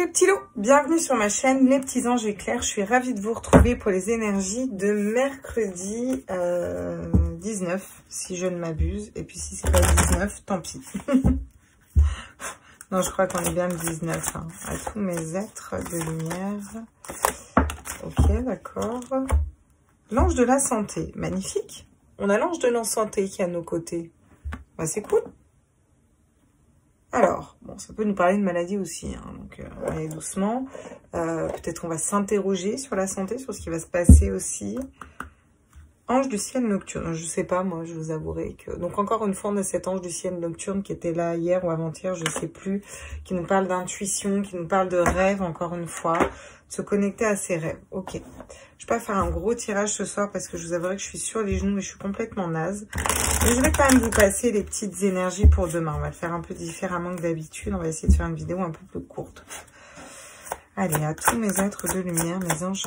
petits lots, bienvenue sur ma chaîne Les Petits Anges Éclairs. Je suis ravie de vous retrouver pour les énergies de mercredi 19, si je ne m'abuse. Et puis si c'est pas le 19, tant pis. Non, je crois qu'on est bien le 19. Hein. À tous mes êtres de lumière. Ok, d'accord. L'ange de la santé, magnifique. On a l'ange de la santé qui est à nos côtés. Bah, c'est cool. Alors, bon, ça peut nous parler de maladie aussi, hein, donc on va aller doucement. Peut-être on va s'interroger sur la santé, sur ce qui va se passer aussi. Ange du ciel nocturne, je sais pas, moi, je vous avouerai que... Donc encore une fois, on a cet ange du ciel nocturne qui était là hier ou avant-hier, je sais plus, qui nous parle d'intuition, qui nous parle de rêve, encore une fois, se connecter à ses rêves. Ok, je vais pas faire un gros tirage ce soir parce que je vous avouerai que je suis sur les genoux et je suis complètement naze. Mais je vais quand même vous passer les petites énergies pour demain. On va le faire un peu différemment que d'habitude. On va essayer de faire une vidéo un peu plus courte. Allez, à tous mes êtres de lumière, mes anges,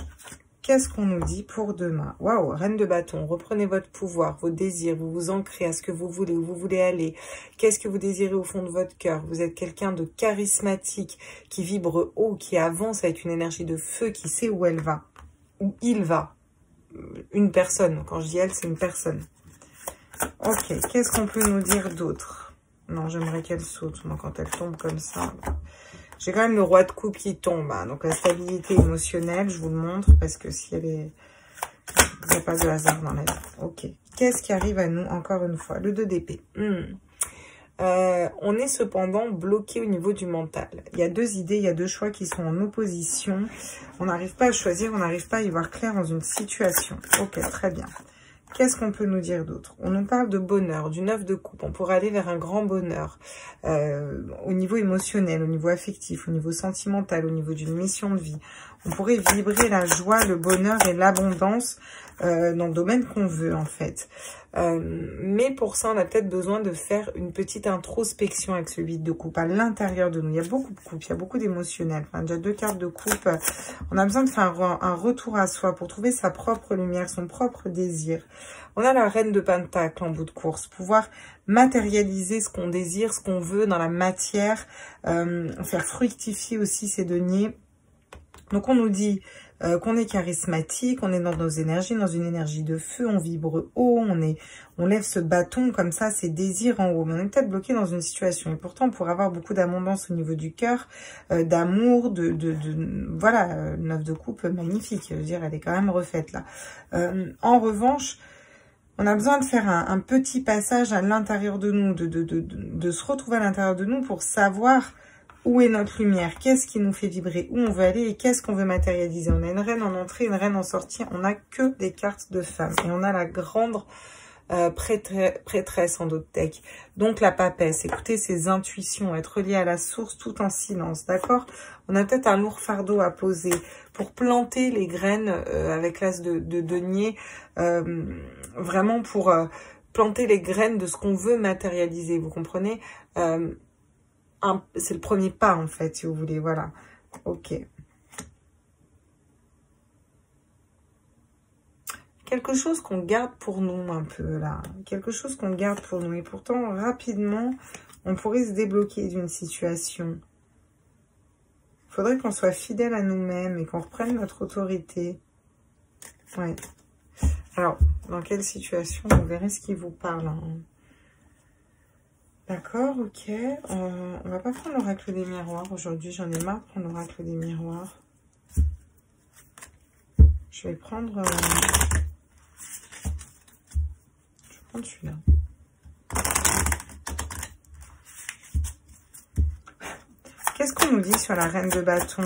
qu'est-ce qu'on nous dit pour demain? Waouh, reine de bâton, reprenez votre pouvoir, vos désirs, vous vous ancrez à ce que vous voulez, où vous voulez aller. Qu'est-ce que vous désirez au fond de votre cœur? Vous êtes quelqu'un de charismatique, qui vibre haut, qui avance avec une énergie de feu, qui sait où elle va, où il va. Une personne, quand je dis elle, c'est une personne. Ok, qu'est-ce qu'on peut nous dire d'autre? Non, j'aimerais qu'elle saute, moi, quand elle tombe comme ça. J'ai quand même le roi de coupe qui tombe, hein, donc la stabilité émotionnelle, je vous le montre, parce que si elle est... Il n'y a pas de hasard dans la vie. Ok, qu'est-ce qui arrive à nous, encore une fois? Le 2 d'épée. On est cependant bloqué au niveau du mental. Il y a deux idées, il y a deux choix qui sont en opposition. On n'arrive pas à choisir, on n'arrive pas à y voir clair dans une situation. Ok, très bien. Qu'est-ce qu'on peut nous dire d'autre? On nous parle de bonheur, du 9 de coupe. On pourrait aller vers un grand bonheur au niveau émotionnel, au niveau affectif, au niveau sentimental, au niveau d'une mission de vie. On pourrait vibrer la joie, le bonheur et l'abondance dans le domaine qu'on veut en fait. Mais pour ça, on a peut-être besoin de faire une petite introspection avec ce 8 de coupe à l'intérieur de nous. Il y a beaucoup de coupe, il y a beaucoup d'émotionnel. Enfin, déjà deux cartes de coupe. On a besoin de faire un retour à soi pour trouver sa propre lumière, son propre désir. On a la reine de Pentacle en bout de course. Pouvoir matérialiser ce qu'on désire, ce qu'on veut dans la matière. Faire fructifier aussi ses deniers. Donc, on nous dit... qu'on est charismatique, on est dans nos énergies, dans une énergie de feu, on vibre haut, on lève ce bâton comme ça, ses désirs en haut. Mais on est peut-être bloqué dans une situation. Et pourtant, on pourrait avoir beaucoup d'abondance au niveau du cœur, d'amour, voilà, 9 de coupe, magnifique. Je veux dire, elle est quand même refaite là. En revanche, on a besoin de faire un petit passage à l'intérieur de nous, de se retrouver à l'intérieur de nous pour savoir... Où est notre lumière? Qu'est-ce qui nous fait vibrer? Où on veut aller? Et qu'est-ce qu'on veut matérialiser? On a une reine en entrée, une reine en sortie. On n'a que des cartes de femmes. Et on a la grande prêtresse en dos de deck. Donc la papesse. Écoutez ses intuitions. Être lié à la source tout en silence. D'accord? On a peut-être un lourd fardeau à poser pour planter les graines avec l'as de denier. Vraiment pour planter les graines de ce qu'on veut matérialiser. Vous comprenez? C'est le premier pas, en fait, si vous voulez. Voilà. Ok. Quelque chose qu'on garde pour nous, un peu, là. Quelque chose qu'on garde pour nous. Et pourtant, rapidement, on pourrait se débloquer d'une situation. Il faudrait qu'on soit fidèle à nous-mêmes et qu'on reprenne notre autorité. Ouais. Alors, dans quelle situation? Vous verrez ce qui vous parle, hein. D'accord, ok. On va pas prendre l'oracle des miroirs aujourd'hui. J'en ai marre de prendre l'oracle des miroirs. Je vais prendre... Je vais prendre celui-là. Qu'est-ce qu'on nous dit sur la reine de bâton?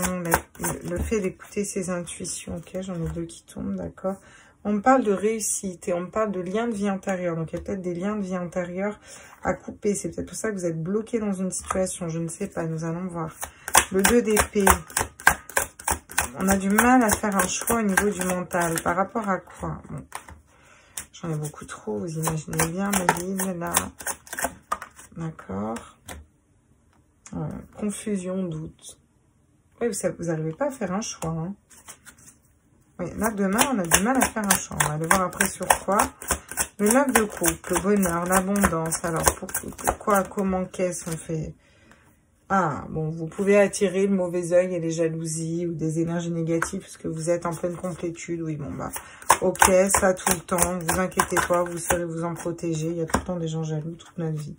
Le fait d'écouter ses intuitions. Ok, j'en ai deux qui tombent, d'accord. On me parle de réussite et on me parle de liens de vie intérieure. Donc, il y a peut-être des liens de vie intérieure à couper. C'est peut-être pour ça que vous êtes bloqué dans une situation. Je ne sais pas. Nous allons voir. Le 2 d'épée. On a du mal à faire un choix au niveau du mental. Par rapport à quoi? Bon. J'en ai beaucoup trop. Vous imaginez bien le vide là. D'accord. Confusion, doute. Oui, vous n'arrivez pas à faire un choix. Hein. Oui, là, demain, on a du mal à faire un choix. On va aller voir après sur quoi. Le 9 de coupe, le bonheur, l'abondance. Alors, pourquoi, comment, qu'est-ce qu'on fait? Ah, bon, vous pouvez attirer le mauvais œil et les jalousies ou des énergies négatives parce que vous êtes en pleine complétude. Oui, bon, bah, ok, ça tout le temps, vous inquiétez pas, vous saurez vous en protéger. Il y a tout le temps des gens jaloux toute notre vie.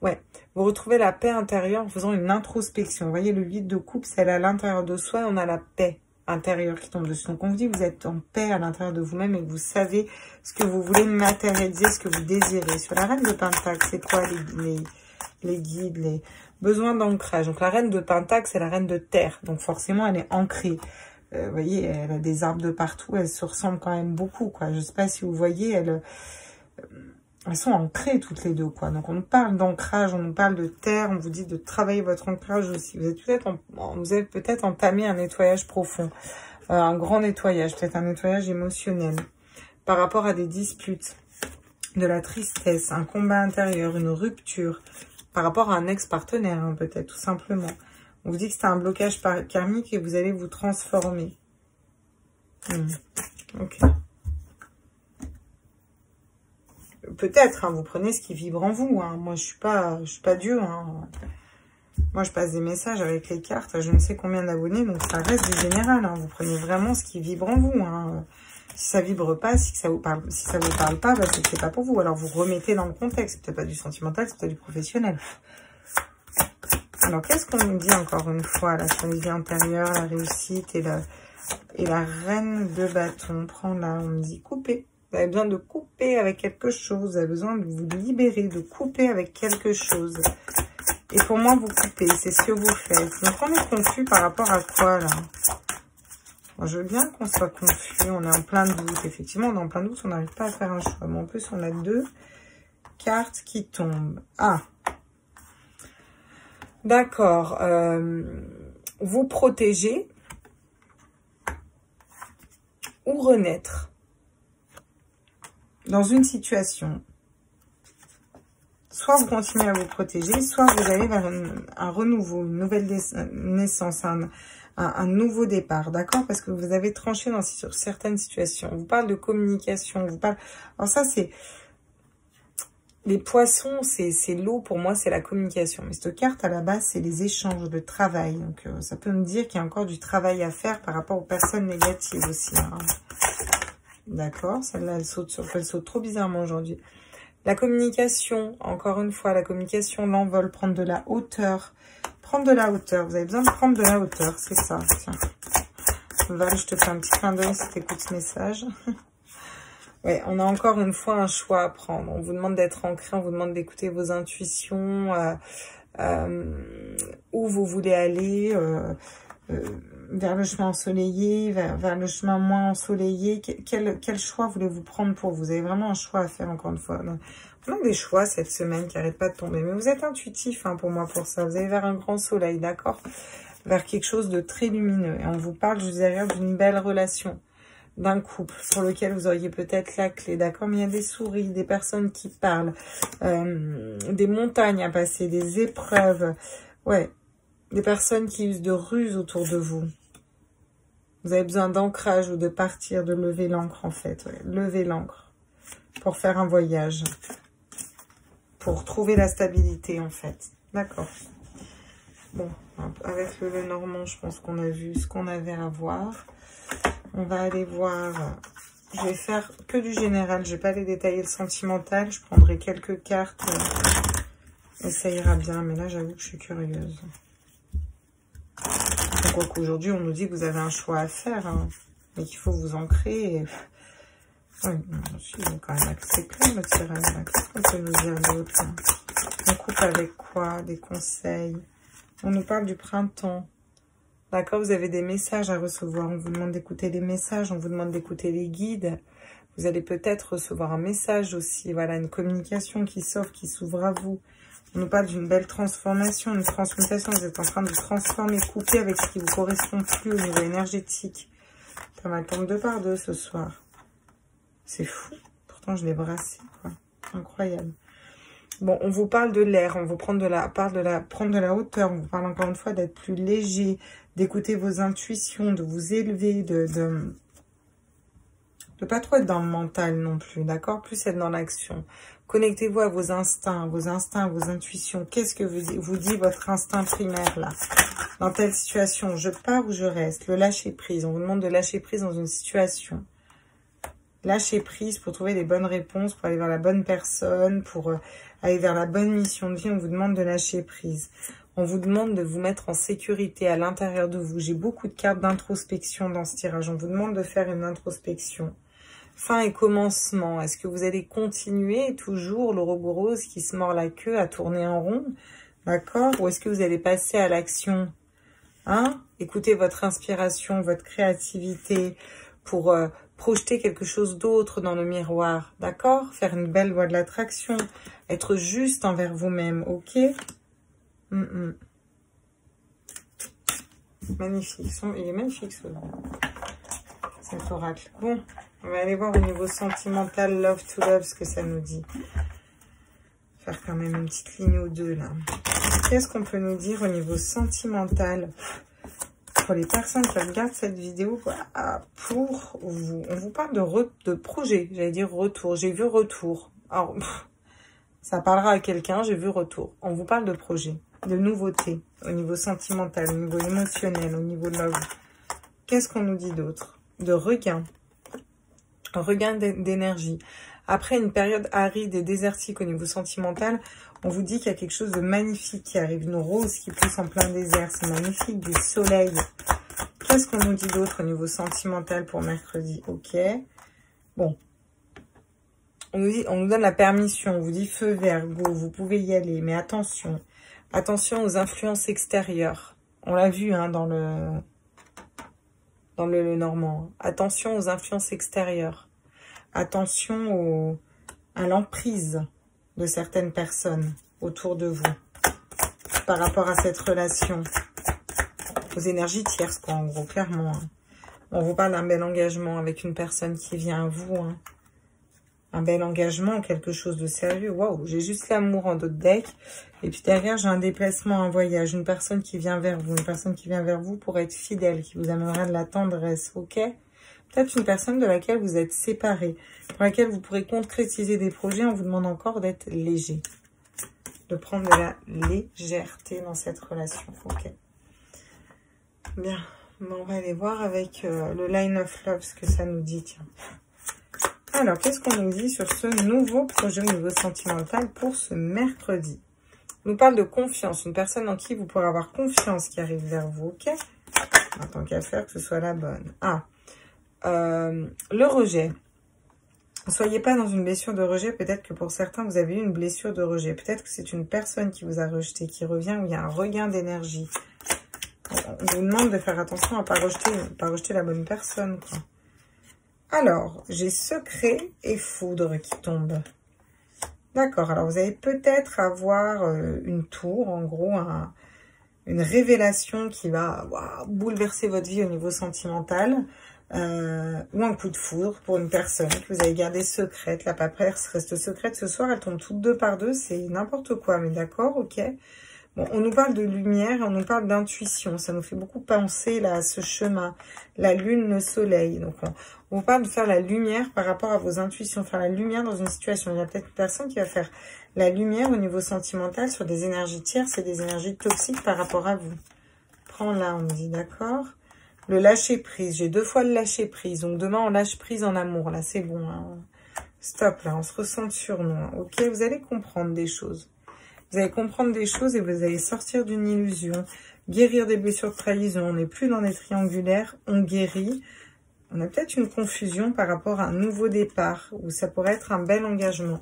Ouais, vous retrouvez la paix intérieure en faisant une introspection. Vous voyez, le 8 de coupe, c'est à l'intérieur de soi, on a la paix intérieure qui tombe dessus. Donc, on vous dit que vous êtes en paix à l'intérieur de vous-même et que vous savez ce que vous voulez matérialiser, ce que vous désirez. Sur la reine de Pentacle, c'est quoi les guides, les besoins d'ancrage? Donc, la reine de Pentacle, c'est la reine de terre. Donc, forcément, elle est ancrée. Vous voyez, elle a des arbres de partout. Elles se ressemblent quand même beaucoup, quoi. Je ne sais pas si vous voyez, elles sont ancrées toutes les deux, quoi. Donc, on nous parle d'ancrage, on nous parle de terre, on vous dit de travailler votre ancrage aussi. Vous avez peut-être entamé un nettoyage profond, un grand nettoyage, peut-être un nettoyage émotionnel par rapport à des disputes, de la tristesse, un combat intérieur, une rupture, par rapport à un ex-partenaire, hein, peut-être, tout simplement. On vous dit que c'est un blocage karmique et vous allez vous transformer. Ok. Peut-être, hein, vous prenez ce qui vibre en vous. Hein. Moi, je suis pas Dieu. Hein. Moi, je passe des messages avec les cartes. Je ne sais combien d'abonnés, donc ça reste du général. Hein. Vous prenez vraiment ce qui vibre en vous. Hein. Si ça vibre pas, si ça vous parle pas, bah, c'est que c'est pas pour vous. Alors, vous remettez dans le contexte. C'est peut-être pas du sentimental, c'est peut-être du professionnel. Alors, qu'est-ce qu'on nous dit encore une fois? La stratégie intérieure, la réussite et la reine de bâton. Prends-la, on me dit couper. Vous avez besoin de couper avec quelque chose. Vous avez besoin de vous libérer, de couper avec quelque chose. Et pour moi, vous coupez. C'est ce que vous faites. Donc, on est confus par rapport à quoi, là? Moi, je veux bien qu'on soit confus. On est en plein doute. Effectivement, on est en plein doute. On n'arrive pas à faire un choix. Mais en plus, on a 2 cartes qui tombent. Ah! D'accord. Vous protéger ou renaître dans une situation. Soit vous continuez à vous protéger, soit vous allez vers un renouveau, une nouvelle naissance, un nouveau départ, d'accord? Parce que vous avez tranché sur certaines situations. On vous parle de communication, on vous parle... Alors ça, c'est... Les poissons, c'est l'eau, pour moi, c'est la communication. Mais cette carte, à la base, c'est les échanges, le travail. Donc, ça peut me dire qu'il y a encore du travail à faire par rapport aux personnes négatives aussi. Hein. D'accord, celle-là, elle saute trop bizarrement aujourd'hui. La communication, encore une fois, la communication, l'envol, prendre de la hauteur. Prendre de la hauteur, vous avez besoin de prendre de la hauteur, c'est ça. Tiens. Val, je te fais un petit clin d'œil si tu écoutes ce message. Ouais, on a encore une fois un choix à prendre. On vous demande d'être ancré, on vous demande d'écouter vos intuitions, où vous voulez aller, vers le chemin ensoleillé, vers le chemin moins ensoleillé. Quel choix voulez-vous prendre pour vous? Vous avez vraiment un choix à faire, encore une fois. On a des choix cette semaine qui n'arrêtent pas de tomber. Mais vous êtes intuitif, hein, pour moi, pour ça. Vous allez vers un grand soleil, d'accord? Vers quelque chose de très lumineux. Et on vous parle, je vous dirais, d'une belle relation, d'un couple sur lequel vous auriez peut-être la clé, d'accord? Mais il y a des souris, des personnes qui parlent, des montagnes à passer, des épreuves, ouais, des personnes qui usent de ruses autour de vous. Vous avez besoin d'ancrage ou de partir, de lever l'ancre en fait, ouais. Lever l'ancre pour faire un voyage, pour trouver la stabilité en fait, d'accord? Bon, avec le Normand, je pense qu'on a vu ce qu'on avait à voir. On va aller voir, je vais faire que du général, je vais pas aller détailler le sentimental, je prendrai quelques cartes et ça ira bien, mais là j'avoue que je suis curieuse. Donc aujourd'hui on nous dit que vous avez un choix à faire, hein, mais qu'il faut vous ancrer. Et... Oui, je suis quand même assez clair le tirage, qu'est-ce qu'on peut nous dire d'autre? On coupe avec quoi? Des conseils. On nous parle du printemps. D'accord, vous avez des messages à recevoir. On vous demande d'écouter les messages, on vous demande d'écouter les guides. Vous allez peut-être recevoir un message aussi. Voilà, une communication qui s'offre, qui s'ouvre à vous. On nous parle d'une belle transformation, une transmutation. Vous êtes en train de transformer, couper avec ce qui vous correspond plus au niveau énergétique. Pas mal, tombe 2 par 2 ce soir. C'est fou. Pourtant, je l'ai brassé, quoi. Incroyable. Bon, on vous parle de l'air, on vous prendre de la hauteur, on vous parle encore une fois d'être plus léger, d'écouter vos intuitions, de vous élever, De pas trop être dans le mental non plus, d'accord? Plus être dans l'action. Connectez-vous à vos instincts, vos intuitions. Qu'est-ce que vous dit votre instinct primaire là? Dans telle situation, je pars ou je reste? Le lâcher prise. On vous demande de lâcher prise dans une situation. Lâcher prise pour trouver les bonnes réponses, pour aller vers la bonne personne, pour aller vers la bonne mission de vie. On vous demande de lâcher prise. On vous demande de vous mettre en sécurité à l'intérieur de vous. J'ai beaucoup de cartes d'introspection dans ce tirage. On vous demande de faire une introspection. Fin et commencement. Est-ce que vous allez continuer toujours l'ouroboros qui se mord la queue à tourner en rond? D'accord? Ou est-ce que vous allez passer à l'action? Hein? Écoutez votre inspiration, votre créativité pour projeter quelque chose d'autre dans le miroir. D'accord? Faire une belle loi de l'attraction. Être juste envers vous-même. Ok? Magnifique. Il est magnifique ce cet oracle. Bon, on va aller voir au niveau sentimental, love to love, ce que ça nous dit. Faire quand même une petite ligne ou deux là. Qu'est-ce qu'on peut nous dire au niveau sentimental pour les personnes qui regardent cette vidéo? Pour vous, on vous parle de projet, j'allais dire retour. J'ai vu retour. Alors, ça parlera à quelqu'un, j'ai vu retour. On vous parle de projet, de nouveauté au niveau sentimental, au niveau émotionnel, au niveau love. Qu'est-ce qu'on nous dit d'autre? De regain. Un regain d'énergie. Après une période aride et désertique au niveau sentimental, on vous dit qu'il y a quelque chose de magnifique qui arrive. Une rose qui pousse en plein désert. C'est magnifique, du soleil. Qu'est-ce qu'on nous dit d'autre au niveau sentimental pour mercredi? Ok. Bon. On nous donne la permission. On vous dit feu vert, go, vous pouvez y aller. Mais attention. Attention aux influences extérieures. On l'a vu hein, dans le normand. Attention aux influences extérieures. Attention à l'emprise de certaines personnes autour de vous par rapport à cette relation. Aux énergies tierces, quoi, en gros, clairement. Hein. On vous parle d'un bel engagement avec une personne qui vient à vous. Hein. Un bel engagement, quelque chose de sérieux. Waouh, j'ai juste l'amour en dos de deck. Et puis derrière, j'ai un déplacement, un voyage. Une personne qui vient vers vous. Une personne qui vient vers vous pour être fidèle, qui vous amènera de la tendresse, ok? Peut-être une personne de laquelle vous êtes séparés, pour laquelle vous pourrez concrétiser des projets. On vous demande encore d'être léger. De prendre de la légèreté dans cette relation, ok? Bien, on va aller voir avec le Line of Love ce que ça nous dit, tiens. Alors, qu'est-ce qu'on nous dit sur ce nouveau projet au niveau sentimental pour ce mercredi? On nous parle de confiance, une personne en qui vous pourrez avoir confiance qui arrive vers vous, ok? En tant qu'à faire que ce soit la bonne. Ah, le rejet. Ne soyez pas dans une blessure de rejet, peut-être que pour certains, vous avez eu une blessure de rejet. Peut-être que c'est une personne qui vous a rejeté, qui revient, où il y a un regain d'énergie. On vous demande de faire attention à ne pas rejeter la bonne personne, quoi. Alors, j'ai secret et foudre qui tombent. D'accord, alors vous allez peut-être avoir une tour, en gros, une révélation qui va bouleverser votre vie au niveau sentimental, ou un coup de foudre pour une personne que vous avez gardée secrète. La paperasse reste secrète ce soir, elle tombe toutes deux par deux, c'est n'importe quoi, mais d'accord, ok. Bon, on nous parle de lumière, on nous parle d'intuition. Ça nous fait beaucoup penser là, à ce chemin. La lune, le soleil. Donc, on vous parle de faire la lumière par rapport à vos intuitions. Faire la lumière dans une situation. Il y a peut-être une personne qui va faire la lumière au niveau sentimental sur des énergies tierces et des énergies toxiques par rapport à vous. Prends là, on me dit, d'accord. Le lâcher prise. J'ai 2 fois le lâcher prise. Donc, demain, on lâche prise en amour. Là, c'est bon. Hein. Stop, là. On se ressent sur nous. Hein. Ok, vous allez comprendre des choses. Vous allez comprendre des choses et vous allez sortir d'une illusion, guérir des blessures de trahison. On n'est plus dans des triangulaires, on guérit. On a peut-être une confusion par rapport à un nouveau départ, où ça pourrait être un bel engagement.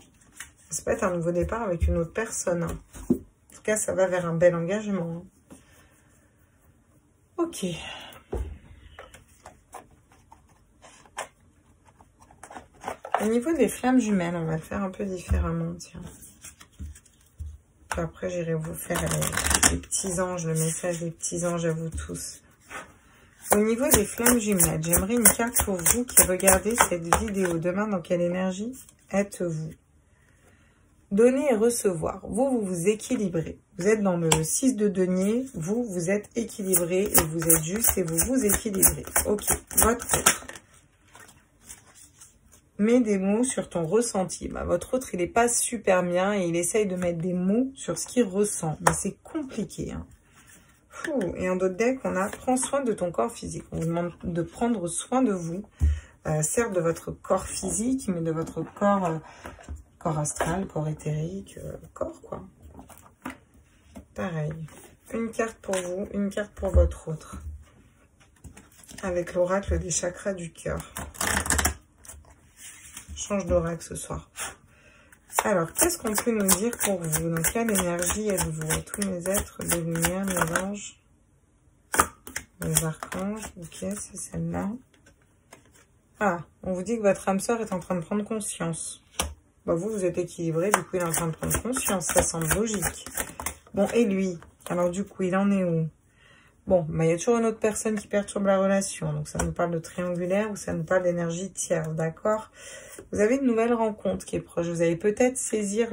Ça peut être un nouveau départ avec une autre personne. Hein. En tout cas, ça va vers un bel engagement. Ok. Au niveau des flammes jumelles, on va le faire un peu différemment, tiens. Après, j'irai vous faire les petits anges, le message des petits anges à vous tous. Au niveau des flammes jumelles, j'aimerais une carte pour vous qui regardez cette vidéo. Demain, dans quelle énergie êtes-vous? Donner et recevoir. Vous vous équilibrez. Vous êtes dans le 6 de denier. Vous êtes équilibré et vous êtes juste et vous vous équilibrez. Ok, votre tour. Mets des mots sur ton ressenti. Bah, votre autre, il n'est pas super bien et il essaye de mettre des mots sur ce qu'il ressent. Mais c'est compliqué. Hein. Et en d'autres decks, on a « Prends soin de ton corps physique ». On vous demande de prendre soin de vous. Certes, de votre corps physique, mais de votre corps, corps astral, corps éthérique, corps, quoi. Pareil. Une carte pour vous, une carte pour votre autre. Avec l'oracle des chakras du cœur. Change d'oracle ce soir. Alors, qu'est-ce qu'on peut nous dire pour vous? Dans quelle énergie êtes-vous? À tous mes êtres de lumière, mes anges, les archanges. Ok, c'est celle-là. Ah, on vous dit que votre âme sœur est en train de prendre conscience. Bah, vous êtes équilibré, du coup, il est en train de prendre conscience. Ça semble logique. Bon, et lui? Alors, du coup, il en est où? Bon, bah, il y a toujours une autre personne qui perturbe la relation. Donc, ça nous parle de triangulaire ou ça nous parle d'énergie tierce, d'accord? Vous avez une nouvelle rencontre qui est proche. Vous allez peut-être saisir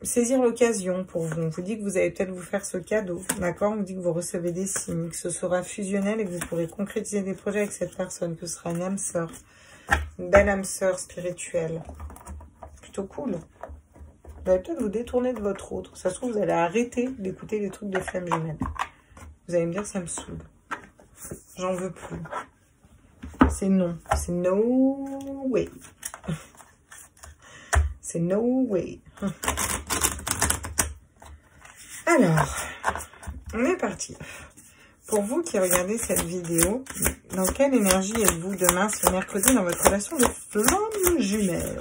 saisir l'occasion pour vous. On vous dit que vous allez peut-être vous faire ce cadeau, d'accord? On vous dit que vous recevez des signes, que ce sera fusionnel et que vous pourrez concrétiser des projets avec cette personne, que ce sera une âme sœur, une belle âme sœur spirituelle. Plutôt cool. Vous allez peut-être vous détourner de votre autre. Ça se trouve, vous allez arrêter d'écouter les trucs de flammes jumelles. Vous allez me dire, ça me saoule. J'en veux plus. C'est non. C'est no way. C'est no way. Alors, on est parti. Pour vous qui regardez cette vidéo, dans quelle énergie êtes-vous demain, ce mercredi, dans votre relation de flammes jumelles?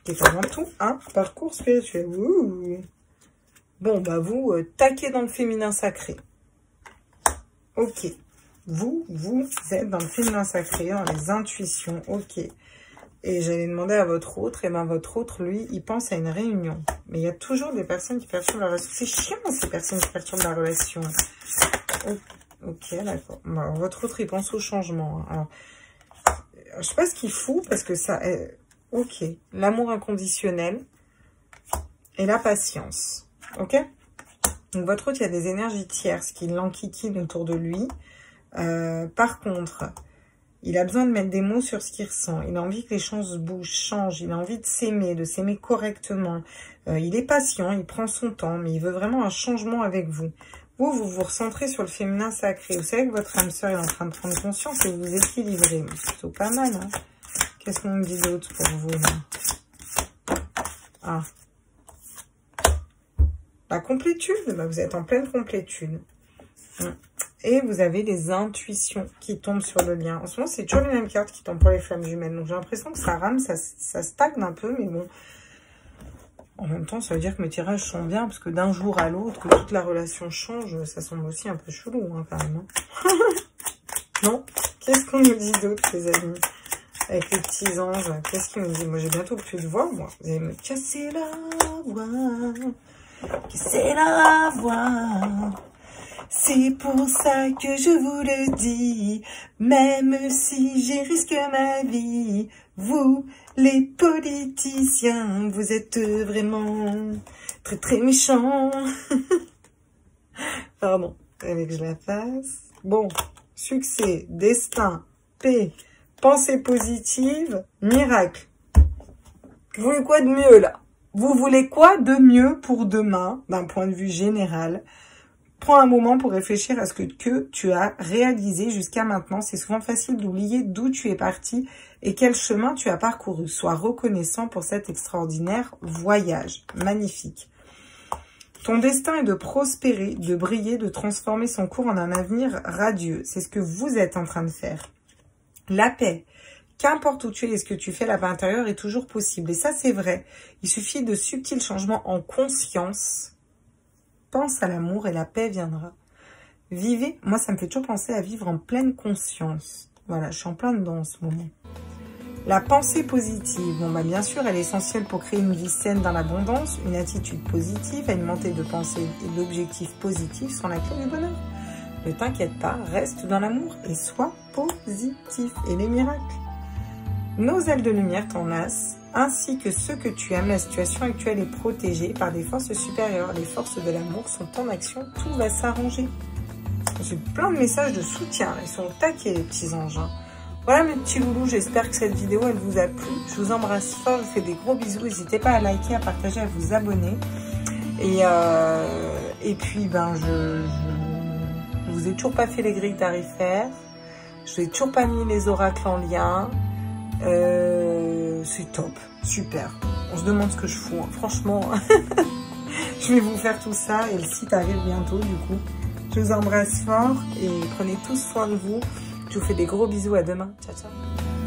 Qui est avant tout un parcours spirituel. Ouh. Bon, bah vous, taquez dans le féminin sacré. Ok. Vous êtes dans le féminin sacré, dans les intuitions. Ok. Et j'allais demander à votre autre, et ben votre autre, lui, il pense à une réunion. Mais il y a toujours des personnes qui perturbent la relation. C'est chiant, ces personnes qui perturbent la relation. Ok, d'accord. Bon, votre autre, il pense au changement. Alors, je sais pas ce qu'il fout, parce que ça... Ok, l'amour inconditionnel et la patience. Ok? Donc, votre autre, il y a des énergies tierces qui l'enquiquinent autour de lui. Par contre... il a besoin de mettre des mots sur ce qu'il ressent. Il a envie que les choses bougent, changent. Il a envie de s'aimer correctement. Il est patient, il prend son temps, mais il veut vraiment un changement avec vous. Vous vous recentrez sur le féminin sacré. Vous savez que votre âme sœur est en train de prendre conscience et vous vous équilibrez. C'est plutôt pas mal, hein. Qu'est-ce qu'on me dit d'autre pour vous, là? Ah. La complétude. Bah, vous êtes en pleine complétude. Et vous avez les intuitions qui tombent sur le lien. En ce moment, c'est toujours les mêmes cartes qui tombent pour les flammes jumelles. Donc, j'ai l'impression que ça rame, ça stagne un peu. Mais bon, en même temps, ça veut dire que mes tirages sont bien. Parce que d'un jour à l'autre, que toute la relation change, ça semble aussi un peu chelou, hein, quand même. Hein. Non? Qu'est-ce qu'on nous dit d'autre, les amis? Avec les petits anges, qu'est-ce qu'ils nous disent? Moi, j'ai bientôt plus de voix, moi. Vous allez me casser la voix. Casser la voix. C'est pour ça que je vous le dis, même si j'y risque ma vie, vous, les politiciens, vous êtes vraiment très très méchants. Pardon, fallait que je la fasse. Bon, succès, destin, paix, pensée positive, miracle. Vous voulez quoi de mieux là? Vous voulez quoi de mieux pour demain, d'un point de vue général? Prends un moment pour réfléchir à ce que tu as réalisé jusqu'à maintenant. C'est souvent facile d'oublier d'où tu es parti et quel chemin tu as parcouru. Sois reconnaissant pour cet extraordinaire voyage. Magnifique. Ton destin est de prospérer, de briller, de transformer son cours en un avenir radieux. C'est ce que vous êtes en train de faire. La paix. Qu'importe où tu es et ce que tu fais là-bas à l'intérieur est toujours possible. Et ça, c'est vrai. Il suffit de subtils changements en conscience. Pense à l'amour et la paix viendra. Vivez, moi ça me fait toujours penser à vivre en pleine conscience. Voilà, je suis en plein dedans en ce moment. La pensée positive, bon bah bien sûr elle est essentielle pour créer une vie saine dans l'abondance, une attitude positive, alimentée de pensées et d'objectifs positifs sont la clé du bonheur. Ne t'inquiète pas, reste dans l'amour et sois positif. Et les miracles. Nos ailes de lumière t'enlacent, ainsi que ceux que tu aimes. La situation actuelle est protégée par des forces supérieures. Les forces de l'amour sont en action, tout va s'arranger. J'ai plein de messages de soutien, ils sont au taquet les petits anges. Hein. Voilà mes petits loulous, j'espère que cette vidéo elle vous a plu. Je vous embrasse fort, je vous fais des gros bisous. N'hésitez pas à liker, à partager, à vous abonner. Et puis ben je vous ai toujours pas fait les grilles tarifaires. Je vous ai toujours pas mis les oracles en lien. C'est top, super. On se demande ce que je fous, hein. Franchement. Je vais vous faire tout ça et le site arrive bientôt du coup. Je vous embrasse fort et prenez tous soin de vous. Je vous fais des gros bisous, à demain. Ciao, ciao.